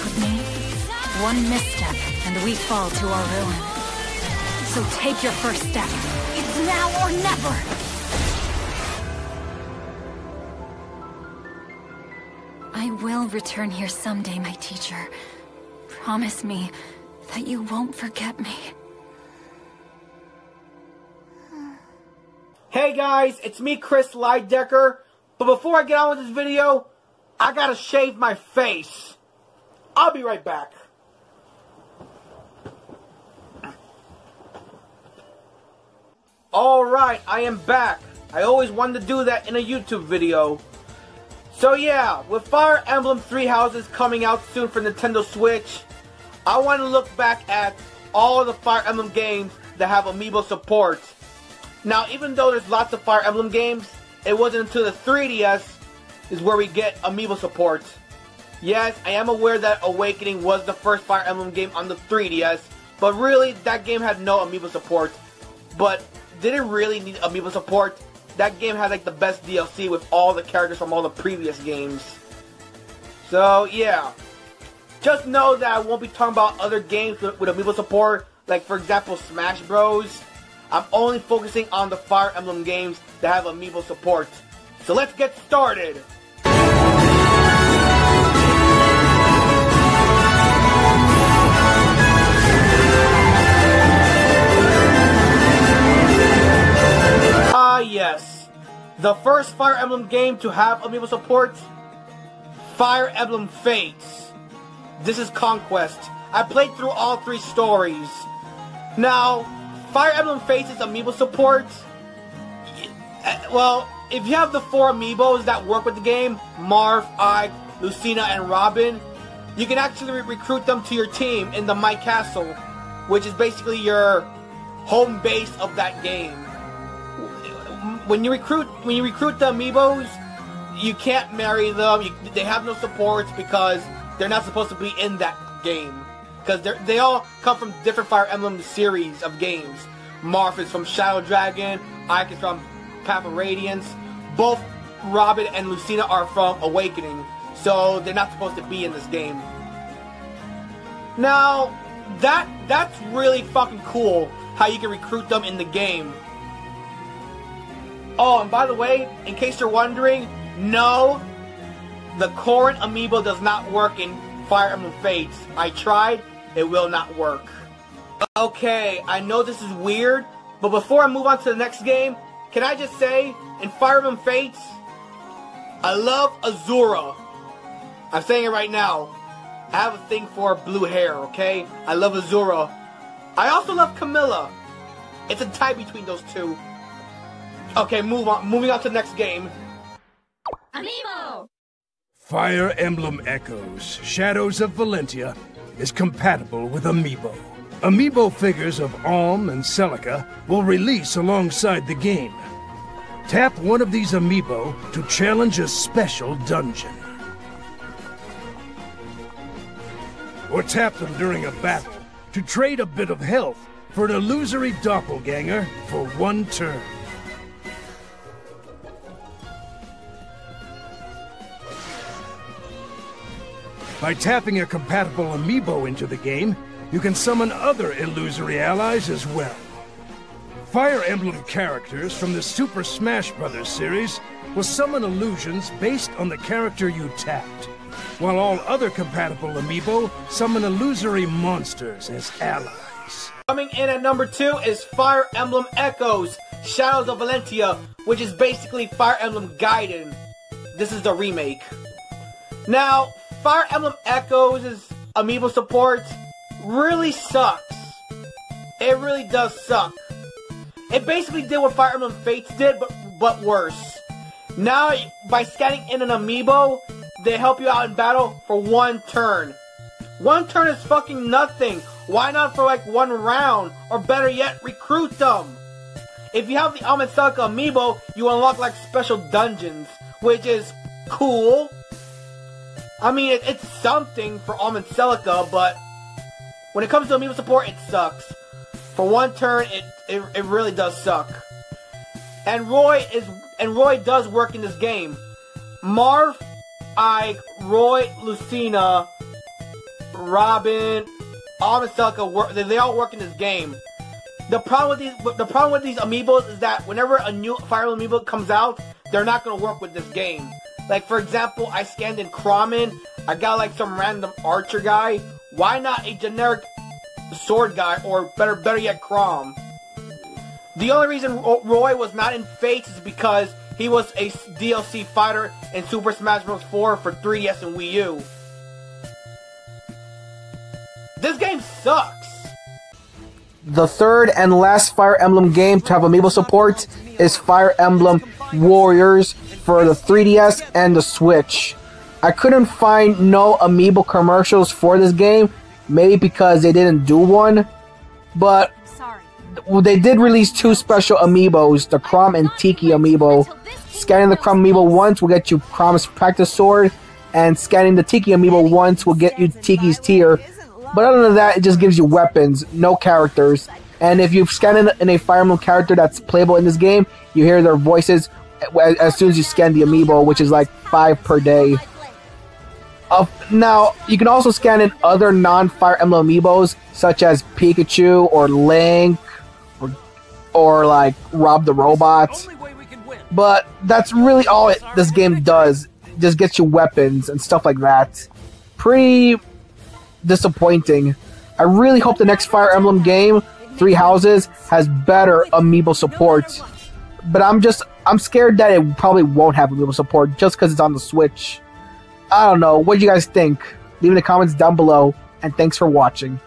with me? One misstep, and we fall to our ruin. So take your first step. It's now or never! I will return here someday, my teacher. Promise me that you won't forget me. Hey guys, it's me, Chris Lidecker. But before I get on with this video, I gotta shave my face. I'll be right back. Alright, I am back. I always wanted to do that in a YouTube video. So yeah, with Fire Emblem 3 Houses coming out soon for Nintendo Switch, I want to look back at all of the Fire Emblem games that have Amiibo support. Now, even though there's lots of Fire Emblem games, it wasn't until the 3DS is where we get Amiibo support. Yes, I am aware that Awakening was the first Fire Emblem game on the 3DS, but really, that game had no Amiibo support. But did it really need Amiibo support? That game had like the best DLC with all the characters from all the previous games. So yeah, just know that I won't be talking about other games with Amiibo support, like for example Smash Bros. I'm only focusing on the Fire Emblem games that have Amiibo support. So let's get started! Yes, the first Fire Emblem game to have Amiibo support, Fire Emblem Fates. This is Conquest. I played through all 3 stories. Now, Fire Emblem Fates' Amiibo support, well, if you have the 4 Amiibos that work with the game, Marth, Ike, Lucina, and Robin, you can actually recruit them to your team in the My Castle, which is basically your home base of that game. When you recruit the Amiibos, you can't marry them. They have no supports because they're not supposed to be in that game. Because they all come from different Fire Emblem series of games. Marth is from Shadow Dragon. Ike is from Path of Radiance. Both Robin and Lucina are from Awakening. So they're not supposed to be in this game. Now, that's really fucking cool how you can recruit them in the game. Oh, and by the way, in case you're wondering, no, the current Amiibo does not work in Fire Emblem Fates. I tried, it will not work. Okay, I know this is weird, but before I move on to the next game, can I just say, in Fire Emblem Fates, I love Azura. I'm saying it right now. I have a thing for blue hair, okay? I love Azura. I also love Camilla. It's a tie between those two. Okay, moving on to the next game. Amiibo! Fire Emblem Echoes, Shadows of Valentia is compatible with Amiibo. Amiibo figures of Alm and Celica will release alongside the game. Tap one of these Amiibo to challenge a special dungeon. Or tap them during a battle to trade a bit of health for an illusory doppelganger for 1 turn. By tapping a compatible Amiibo into the game, you can summon other illusory allies as well. Fire Emblem characters from the Super Smash Bros. Series will summon illusions based on the character you tapped, while all other compatible Amiibo summon illusory monsters as allies. Coming in at number 2 is Fire Emblem Echoes, Shadows of Valentia, which is basically Fire Emblem Gaiden. This is the remake. Now, Fire Emblem Echoes' Amiibo support really sucks. It really does suck. It basically did what Fire Emblem Fates did, but worse. Now, by scanning in an Amiibo, they help you out in battle for 1 turn. 1 turn is fucking nothing. Why not for like 1 round? Or better yet, recruit them. If you have the Alm and Celica Amiibo, you unlock like special dungeons, which is cool. I mean, it's something for Alm and Celica, but when it comes to Amiibo support, it sucks. For 1 turn, it really does suck. And Roy does work in this game. Marth, Ike, Roy, Lucina, Robin, all the stuff work. They all work in this game. The problem with these amiibos is that whenever a new Fire Emblem amiibo comes out, they're not gonna work with this game. Like for example, I scanned in Kramen. I got like some random archer guy. Why not a generic sword guy, or better yet, Crom? The only reason Roy was not in Fates is because he was a DLC fighter in Super Smash Bros. 4 for 3DS and Wii U. This game sucks! The third and last Fire Emblem game to have amiibo support is Fire Emblem Warriors for the 3DS and the Switch. I couldn't find no amiibo commercials for this game, maybe because they didn't do one, but they did release 2 special amiibos, the Crom and Tiki amiibo. Scanning the Crom amiibo once will get you Crom's practice sword, and scanning the Tiki amiibo once will get you Tiki's tear. But other than that, it just gives you weapons, no characters. And if you scan in a Fire Emblem character that's playable in this game, you hear their voices as soon as you scan the amiibo, which is like 5 per day. Now, you can also scan in other non-Fire Emblem amiibos, such as Pikachu or Link, or like Rob the Robot. But that's really all this game does. It just gets you weapons and stuff like that. Pretty disappointing. I really hope the next Fire Emblem game, Three Houses, has better amiibo support. But I'm scared that it probably won't have amiibo support just because it's on the Switch. I don't know. What do you guys think? Leave in the comments down below, and thanks for watching.